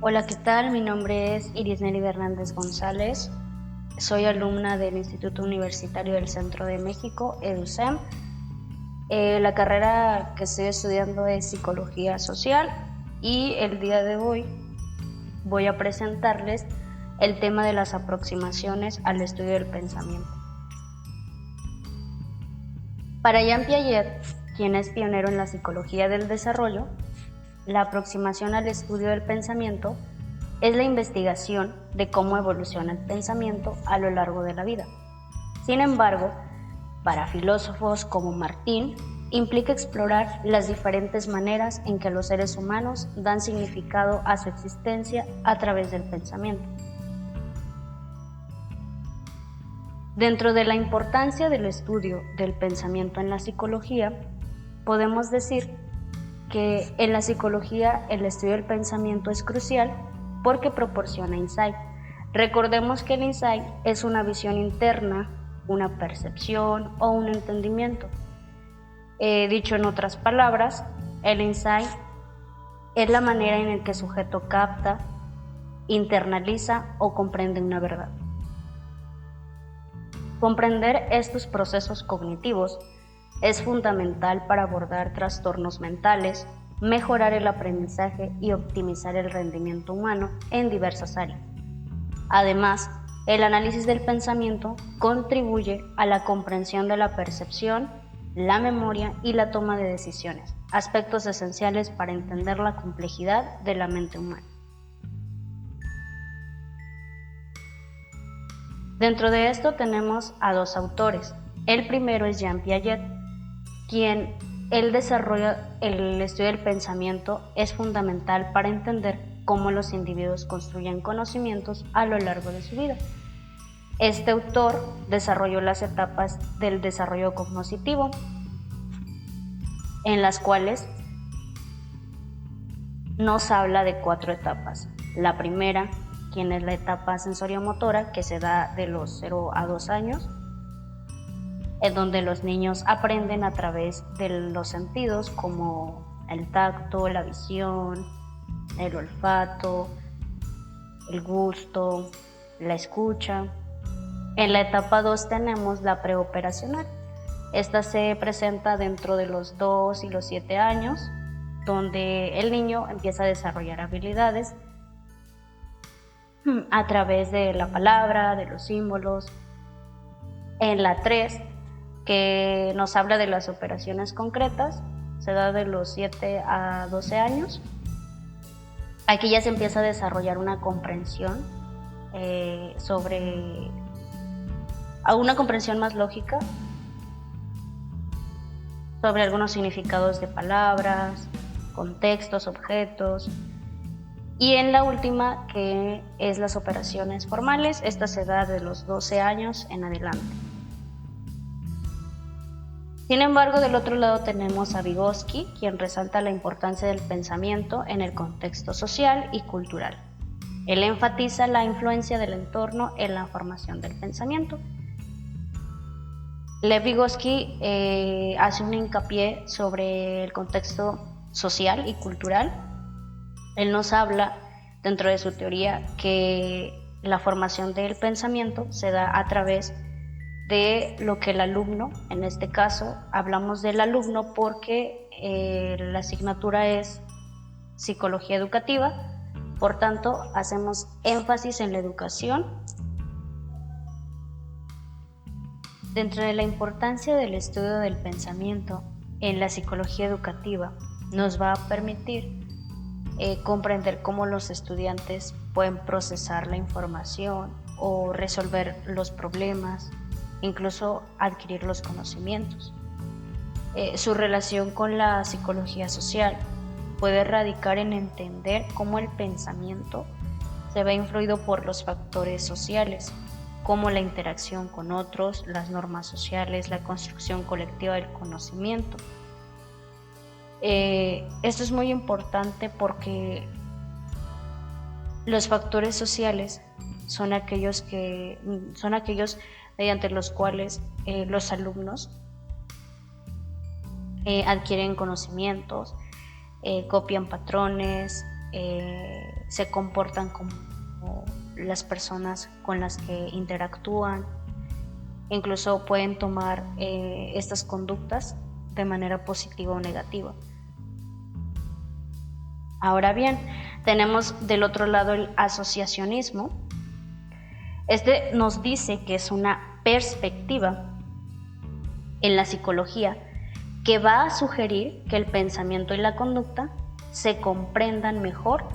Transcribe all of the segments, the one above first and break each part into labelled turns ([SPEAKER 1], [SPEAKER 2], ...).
[SPEAKER 1] Hola, ¿qué tal? Mi nombre es Irisneli Hernández González. Soy alumna del Instituto Universitario del Centro de México, EDUCEM. La carrera que estoy estudiando es Psicología Social y el día de hoy voy a presentarles el tema de las aproximaciones al estudio del pensamiento. Para Jean Piaget, quien es pionero en la psicología del desarrollo, la aproximación al estudio del pensamiento es la investigación de cómo evoluciona el pensamiento a lo largo de la vida. Sin embargo, para filósofos como Martín, implica explorar las diferentes maneras en que los seres humanos dan significado a su existencia a través del pensamiento. Dentro de la importancia del estudio del pensamiento en la psicología, podemos decir que en la psicología el estudio del pensamiento es crucial porque proporciona insight. Recordemos que el insight es una visión interna, una percepción o un entendimiento. Dicho en otras palabras, el insight es la manera en la que el sujeto capta, internaliza o comprende una verdad. Comprender estos procesos cognitivos es fundamental para abordar trastornos mentales, mejorar el aprendizaje y optimizar el rendimiento humano en diversas áreas. Además, el análisis del pensamiento contribuye a la comprensión de la percepción, la memoria y la toma de decisiones, aspectos esenciales para entender la complejidad de la mente humana. Dentro de esto tenemos a dos autores. El primero es Jean Piaget, quien el desarrollo, el estudio del pensamiento es fundamental para entender cómo los individuos construyen conocimientos a lo largo de su vida. Este autor desarrolló las etapas del desarrollo cognitivo, en las cuales nos habla de 4 etapas. La primera, quien es la etapa sensoriomotora, que se da de los 0 a 2 años, en donde los niños aprenden a través de los sentidos como el tacto, la visión, el olfato, el gusto, la escucha. En la etapa 2 tenemos la preoperacional. Esta se presenta dentro de los 2 y los 7 años, donde el niño empieza a desarrollar habilidades a través de la palabra, de los símbolos. En la 3, que nos habla de las operaciones concretas, se da de los 7 a 12 años. Aquí ya se empieza a desarrollar una comprensión una comprensión más lógica sobre algunos significados de palabras, contextos, objetos. Y en la última, que es las operaciones formales, esta se da de los 12 años en adelante. Sin embargo, del otro lado tenemos a Vygotsky, quien resalta la importancia del pensamiento en el contexto social y cultural. Él enfatiza la influencia del entorno en la formación del pensamiento. Lev Vygotsky hace un hincapié sobre el contexto social y cultural. Él nos habla, dentro de su teoría, que la formación del pensamiento se da a través de lo que el alumno, en este caso hablamos del alumno porque la asignatura es psicología educativa, por tanto hacemos énfasis en la educación. Dentro de la importancia del estudio del pensamiento en la psicología educativa, nos va a permitir comprender cómo los estudiantes pueden procesar la información o resolver los problemas, incluso adquirir los conocimientos. Su relación con la psicología social puede radicar en entender cómo el pensamiento se ve influido por los factores sociales, como la interacción con otros, las normas sociales, la construcción colectiva del conocimiento. Esto es muy importante porque los factores sociales son aquellos mediante los cuales los alumnos adquieren conocimientos, copian patrones, se comportan como las personas con las que interactúan. Incluso pueden tomar estas conductas de manera positiva o negativa. Ahora bien, tenemos del otro lado el asociacionismo. Este nos dice que es una perspectiva en la psicología que va a sugerir que el pensamiento y la conducta se comprendan mejor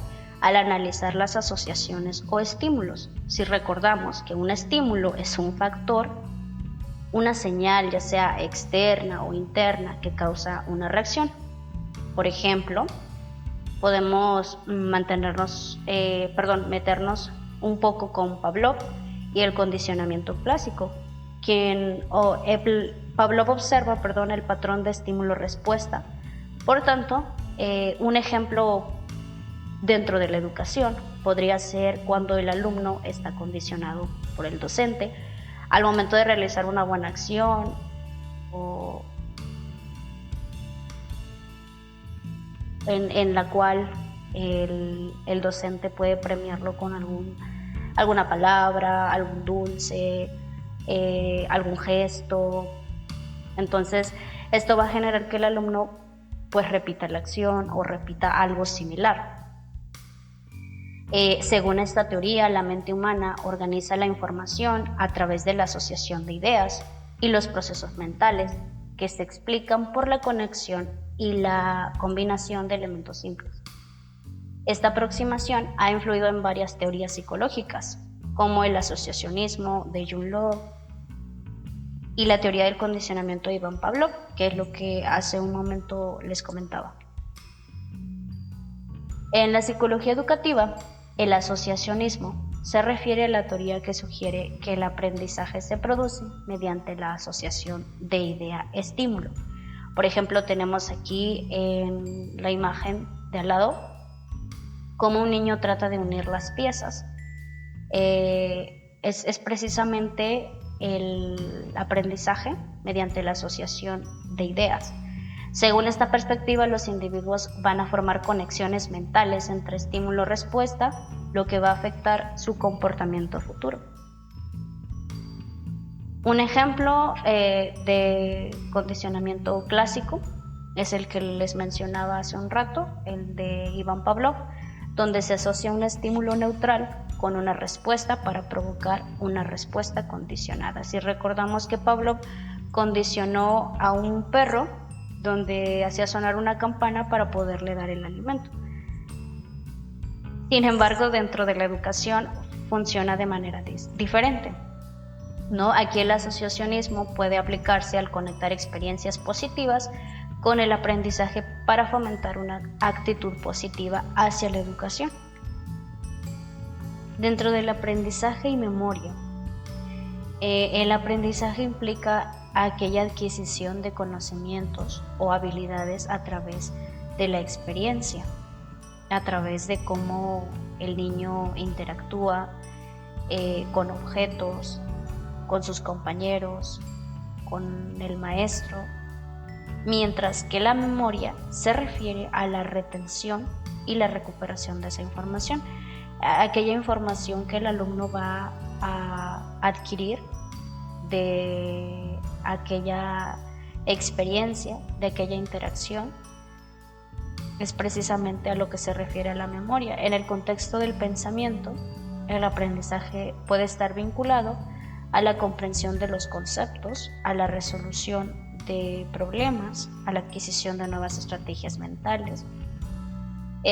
[SPEAKER 1] al analizar las asociaciones o estímulos. Si recordamos que un estímulo es un factor, una señal ya sea externa o interna que causa una reacción. Por ejemplo, podemos meternos un poco con Pavlov y el condicionamiento clásico. Pavlov observa el patrón de estímulo-respuesta. Por tanto, un ejemplo dentro de la educación podría ser cuando el alumno está condicionado por el docente al momento de realizar una buena acción o en la cual el docente puede premiarlo con alguna palabra, algún dulce, algún gesto. Entonces, esto va a generar que el alumno pues repita la acción o repita algo similar. Según esta teoría, la mente humana organiza la información a través de la asociación de ideas y los procesos mentales que se explican por la conexión y la combinación de elementos simples. Esta aproximación ha influido en varias teorías psicológicas, como el asociacionismo de Jung Love y la teoría del condicionamiento de Ivan Pavlov, que es lo que hace un momento les comentaba. En la psicología educativa, el asociacionismo se refiere a la teoría que sugiere que el aprendizaje se produce mediante la asociación de idea-estímulo. Por ejemplo, tenemos aquí en la imagen de al lado cómo un niño trata de unir las piezas. Es precisamente el aprendizaje mediante la asociación de ideas. Según esta perspectiva, los individuos van a formar conexiones mentales entre estímulo-respuesta, lo que va a afectar su comportamiento futuro. Un ejemplo de condicionamiento clásico es el que les mencionaba hace un rato, el de Ivan Pavlov, donde se asocia un estímulo neutral con una respuesta para provocar una respuesta condicionada. Si recordamos que Pavlov condicionó a un perro donde hacía sonar una campana para poderle dar el alimento. Sin embargo, dentro de la educación funciona de manera diferente, ¿no? Aquí el asociacionismo puede aplicarse al conectar experiencias positivas con el aprendizaje para fomentar una actitud positiva hacia la educación. Dentro del aprendizaje y memoria, el aprendizaje implica aquella adquisición de conocimientos o habilidades a través de la experiencia, a través de cómo el niño interactúa con objetos, con sus compañeros, con el maestro, mientras que la memoria se refiere a la retención y la recuperación de esa información, aquella información que el alumno va a adquirir de aquella experiencia, de aquella interacción, es precisamente a lo que se refiere a la memoria. En el contexto del pensamiento, el aprendizaje puede estar vinculado a la comprensión de los conceptos, a la resolución de problemas, a la adquisición de nuevas estrategias mentales.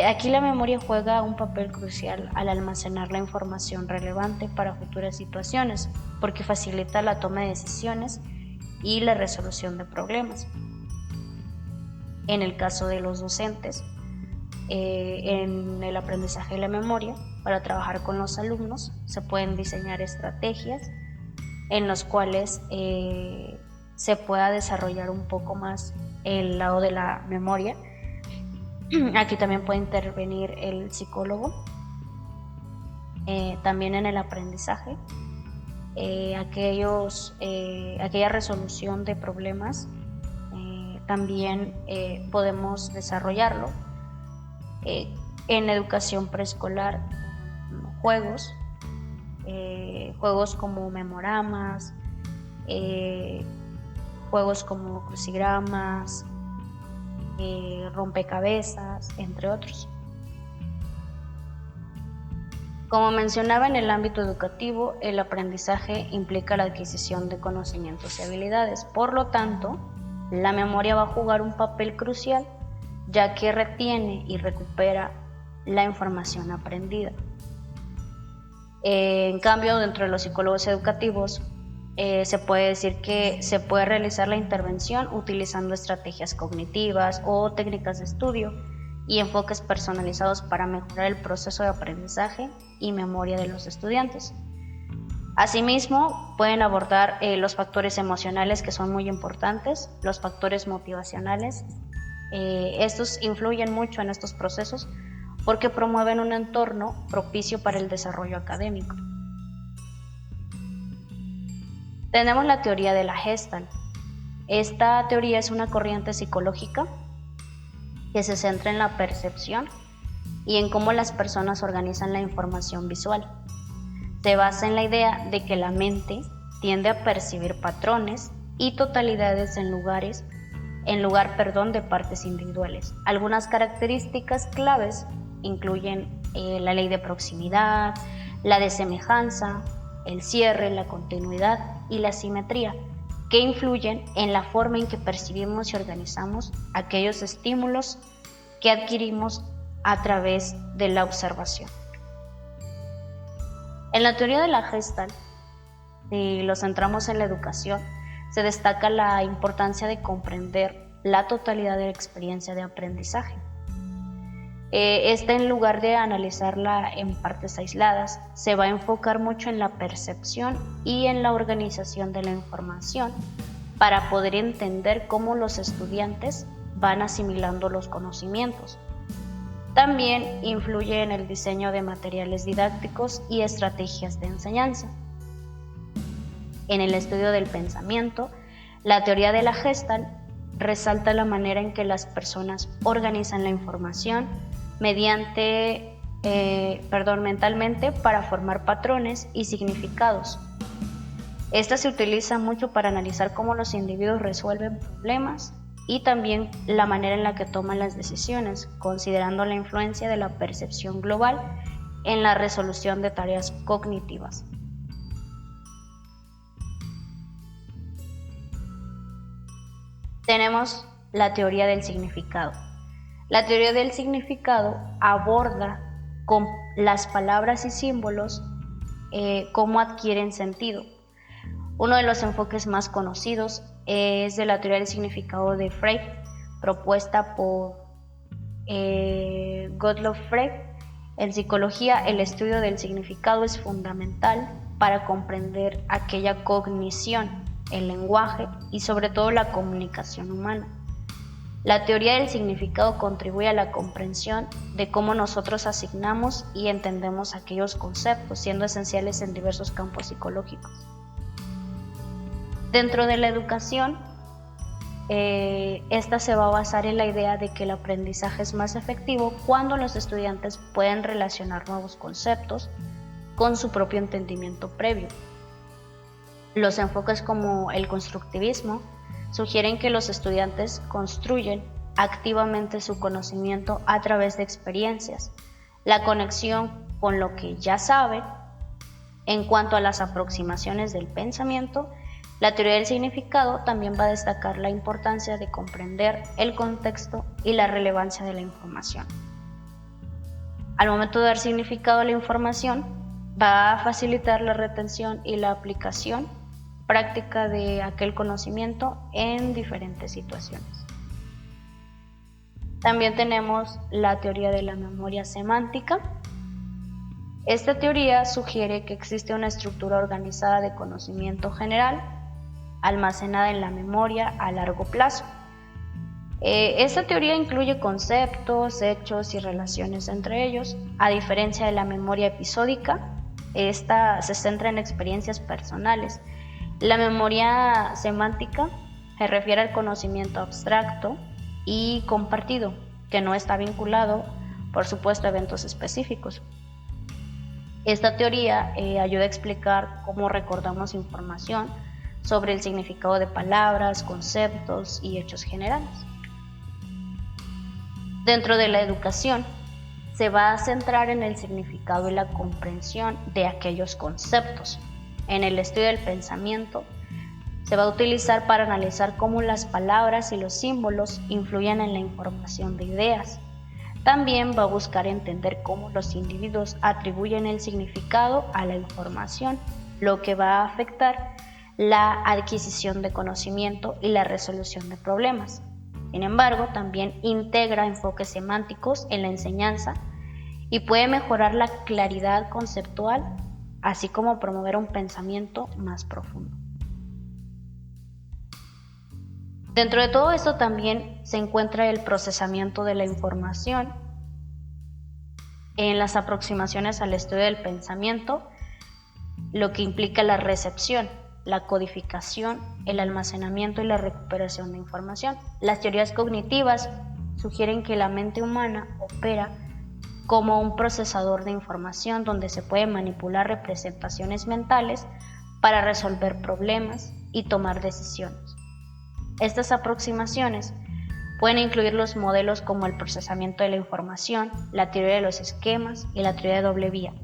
[SPEAKER 1] Aquí la memoria juega un papel crucial al almacenar la información relevante para futuras situaciones, porque facilita la toma de decisiones y la resolución de problemas. En el caso de los docentes, en el aprendizaje de la memoria, para trabajar con los alumnos, se pueden diseñar estrategias en las cuales se pueda desarrollar un poco más el lado de la memoria. Aquí también puede intervenir el psicólogo, también en el aprendizaje, aquella resolución de problemas, también podemos desarrollarlo en educación preescolar juegos, juegos como memoramas, juegos como crucigramas, rompecabezas, entre otros. Como mencionaba, en el ámbito educativo, el aprendizaje implica la adquisición de conocimientos y habilidades. Por lo tanto, la memoria va a jugar un papel crucial, ya que retiene y recupera la información aprendida. En cambio, dentro de los psicólogos educativos, se puede decir que se puede realizar la intervención utilizando estrategias cognitivas o técnicas de estudio y enfoques personalizados para mejorar el proceso de aprendizaje y memoria de los estudiantes. Asimismo, pueden abordar los factores emocionales, que son muy importantes, los factores motivacionales. Estos influyen mucho en estos procesos porque promueven un entorno propicio para el desarrollo académico. Tenemos la teoría de la Gestalt. Esta teoría es una corriente psicológica que se centra en la percepción y en cómo las personas organizan la información visual. Se basa en la idea de que la mente tiende a percibir patrones y totalidades en lugar de partes individuales. Algunas características claves incluyen la ley de proximidad, la de semejanza, el cierre, la continuidad y la simetría, que influyen en la forma en que percibimos y organizamos aquellos estímulos que adquirimos a través de la observación. En la teoría de la Gestalt, si lo centramos en la educación, se destaca la importancia de comprender la totalidad de la experiencia de aprendizaje. En lugar de analizarla en partes aisladas, se va a enfocar mucho en la percepción y en la organización de la información para poder entender cómo los estudiantes van asimilando los conocimientos. También influye en el diseño de materiales didácticos y estrategias de enseñanza. En el estudio del pensamiento, la teoría de la Gestalt resalta la manera en que las personas organizan la información mentalmente para formar patrones y significados. Esta se utiliza mucho para analizar cómo los individuos resuelven problemas y también la manera en la que toman las decisiones, considerando la influencia de la percepción global en la resolución de tareas cognitivas. Tenemos la teoría del significado. La teoría del significado aborda con las palabras y símbolos cómo adquieren sentido. Uno de los enfoques más conocidos es de la teoría del significado de Frege, propuesta por Gottlob Frege. En psicología, el estudio del significado es fundamental para comprender aquella cognición, el lenguaje y sobre todo la comunicación humana. La teoría del significado contribuye a la comprensión de cómo nosotros asignamos y entendemos aquellos conceptos, siendo esenciales en diversos campos psicológicos. Dentro de la educación, esta se va a basar en la idea de que el aprendizaje es más efectivo cuando los estudiantes pueden relacionar nuevos conceptos con su propio entendimiento previo. Los enfoques como el constructivismo sugieren que los estudiantes construyen activamente su conocimiento a través de experiencias, la conexión con lo que ya saben. En cuanto a las aproximaciones del pensamiento, la teoría del significado también va a destacar la importancia de comprender el contexto y la relevancia de la información. Al momento de dar significado a la información, va a facilitar la retención y la aplicación práctica de aquel conocimiento en diferentes situaciones. También tenemos la teoría de la memoria semántica. Esta teoría sugiere que existe una estructura organizada de conocimiento general almacenada en la memoria a largo plazo. Esta teoría incluye conceptos, hechos y relaciones entre ellos. A diferencia de la memoria episódica, esta se centra en experiencias personales. La memoria semántica se refiere al conocimiento abstracto y compartido, que no está vinculado, por supuesto, eventos específicos. Esta teoría ayuda a explicar cómo recordamos información sobre el significado de palabras, conceptos y hechos generales. Dentro de la educación, se va a centrar en el significado y la comprensión de aquellos conceptos. En el estudio del pensamiento, se va a utilizar para analizar cómo las palabras y los símbolos influyen en la información de ideas. También va a buscar entender cómo los individuos atribuyen el significado a la información, lo que va a afectar la adquisición de conocimiento y la resolución de problemas. Sin embargo, también integra enfoques semánticos en la enseñanza y puede mejorar la claridad conceptual, así como promover un pensamiento más profundo. Dentro de todo esto también se encuentra el procesamiento de la información. En las aproximaciones al estudio del pensamiento, lo que implica la recepción, la codificación, el almacenamiento y la recuperación de información. Las teorías cognitivas sugieren que la mente humana opera como un procesador de información donde se pueden manipular representaciones mentales para resolver problemas y tomar decisiones. Estas aproximaciones pueden incluir los modelos como el procesamiento de la información, la teoría de los esquemas y la teoría de doble vía,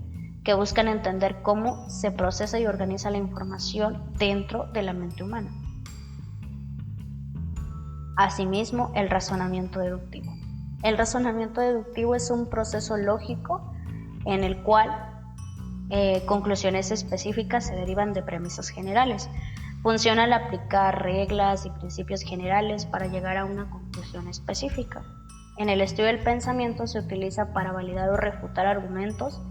[SPEAKER 1] que buscan entender cómo se procesa y organiza la información dentro de la mente humana. Asimismo, el razonamiento deductivo. El razonamiento deductivo es un proceso lógico en el cual conclusiones específicas se derivan de premisas generales. Funciona al aplicar reglas y principios generales para llegar a una conclusión específica. En el estudio del pensamiento se utiliza para validar o refutar argumentos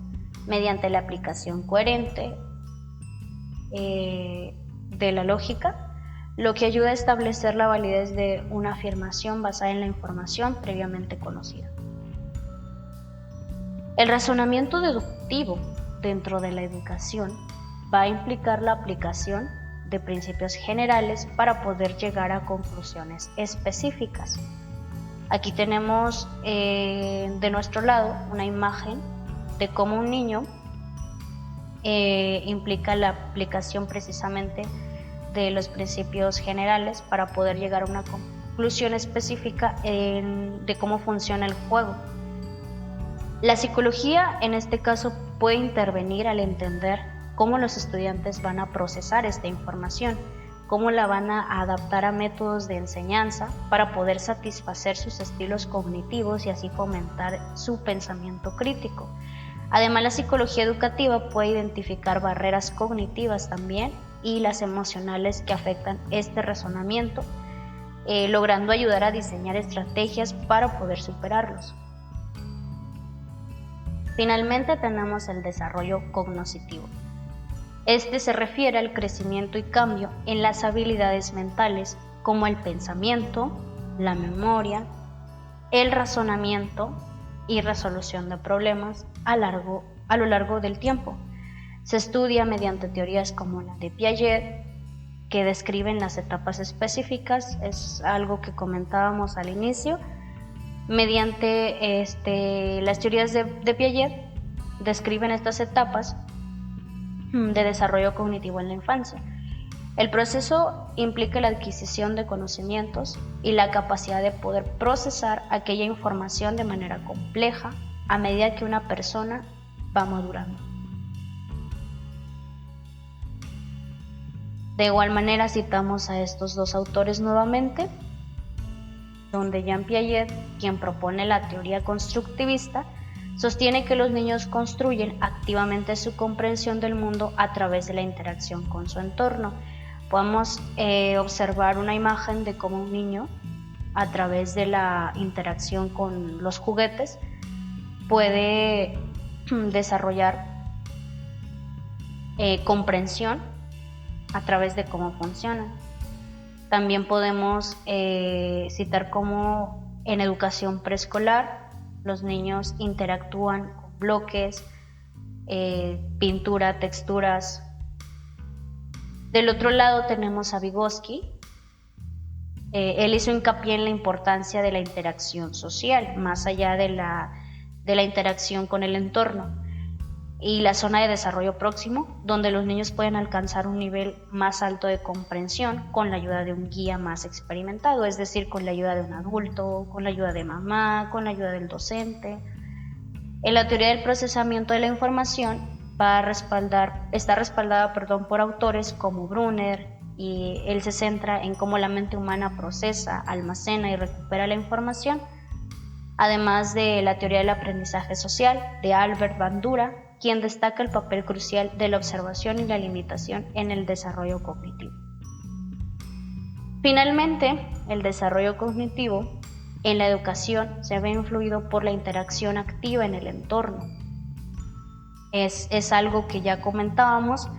[SPEAKER 1] mediante la aplicación coherente de la lógica, lo que ayuda a establecer la validez de una afirmación basada en la información previamente conocida. El razonamiento deductivo dentro de la educación va a implicar la aplicación de principios generales para poder llegar a conclusiones específicas. Aquí tenemos de nuestro lado una imagen de cómo un niño implica la aplicación precisamente de los principios generales para poder llegar a una conclusión específica de cómo funciona el juego. La psicología en este caso puede intervenir al entender cómo los estudiantes van a procesar esta información, cómo la van a adaptar a métodos de enseñanza para poder satisfacer sus estilos cognitivos y así fomentar su pensamiento crítico. Además, la psicología educativa puede identificar barreras cognitivas también y las emocionales que afectan este razonamiento, logrando ayudar a diseñar estrategias para poder superarlos. Finalmente tenemos el desarrollo cognoscitivo. Este se refiere al crecimiento y cambio en las habilidades mentales como el pensamiento, la memoria, el razonamiento y resolución de problemas a lo largo del tiempo. Se estudia mediante teorías como la de Piaget, que describen las etapas específicas, es algo que comentábamos al inicio. Mediante las teorías de Piaget describen estas etapas de desarrollo cognitivo en la infancia. El proceso implica la adquisición de conocimientos y la capacidad de poder procesar aquella información de manera compleja a medida que una persona va madurando. De igual manera citamos a estos dos autores nuevamente, donde Jean Piaget, quien propone la teoría constructivista, sostiene que los niños construyen activamente su comprensión del mundo a través de la interacción con su entorno. Podemos observar una imagen de cómo un niño, a través de la interacción con los juguetes, puede desarrollar comprensión a través de cómo funcionan. También podemos citar cómo en educación preescolar los niños interactúan con bloques, pintura, texturas. Del otro lado tenemos a Vygotsky. Él hizo hincapié en la importancia de la interacción social, más allá de de la interacción con el entorno, y la zona de desarrollo próximo, donde los niños pueden alcanzar un nivel más alto de comprensión con la ayuda de un guía más experimentado, es decir, con la ayuda de un adulto, con la ayuda de mamá, con la ayuda del docente. En la teoría del procesamiento de la información está respaldada por autores como Brunner, y él se centra en cómo la mente humana procesa, almacena y recupera la información, además de la teoría del aprendizaje social de Albert Bandura, quien destaca el papel crucial de la observación y la limitación en el desarrollo cognitivo. Finalmente, el desarrollo cognitivo en la educación se ve influido por la interacción activa en el entorno. Es algo que ya comentábamos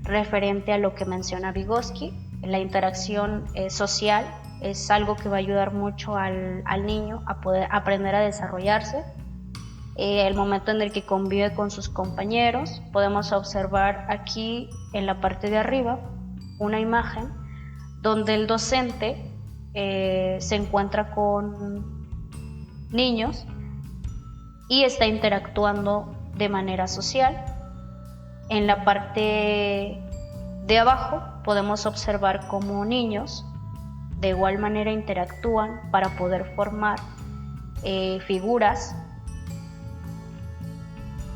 [SPEAKER 1] referente a lo que menciona Vygotsky. La interacción social es algo que va a ayudar mucho al niño a poder aprender a desarrollarse. El momento en el que convive con sus compañeros, podemos observar aquí en la parte de arriba una imagen donde el docente se encuentra con niños y está interactuando de manera social. En la parte de abajo podemos observar cómo niños de igual manera interactúan para poder formar figuras.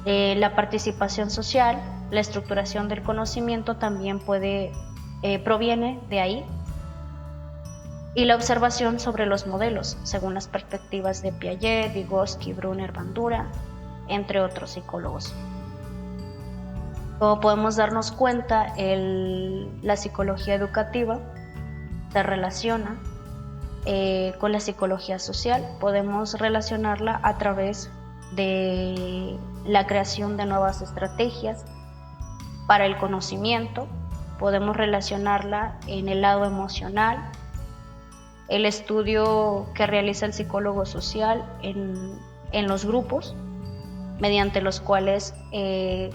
[SPEAKER 1] La participación social, la estructuración del conocimiento también proviene de ahí, y la observación sobre los modelos, según las perspectivas de Piaget, Vygotsky, Brunner, Bandura, entre otros psicólogos. Como podemos darnos cuenta, la psicología educativa se relaciona con la psicología social. Podemos relacionarla a través de la creación de nuevas estrategias para el conocimiento. Podemos relacionarla en el lado emocional, el estudio que realiza el psicólogo social en los grupos, mediante los cuales,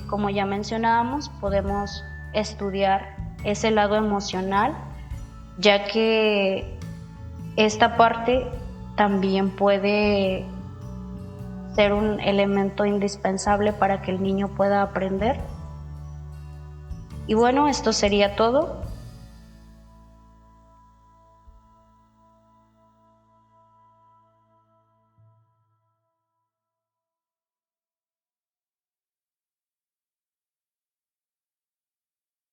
[SPEAKER 1] como ya mencionábamos, podemos estudiar ese lado emocional, ya que esta parte también puede ser un elemento indispensable para que el niño pueda aprender. Y bueno, esto sería todo.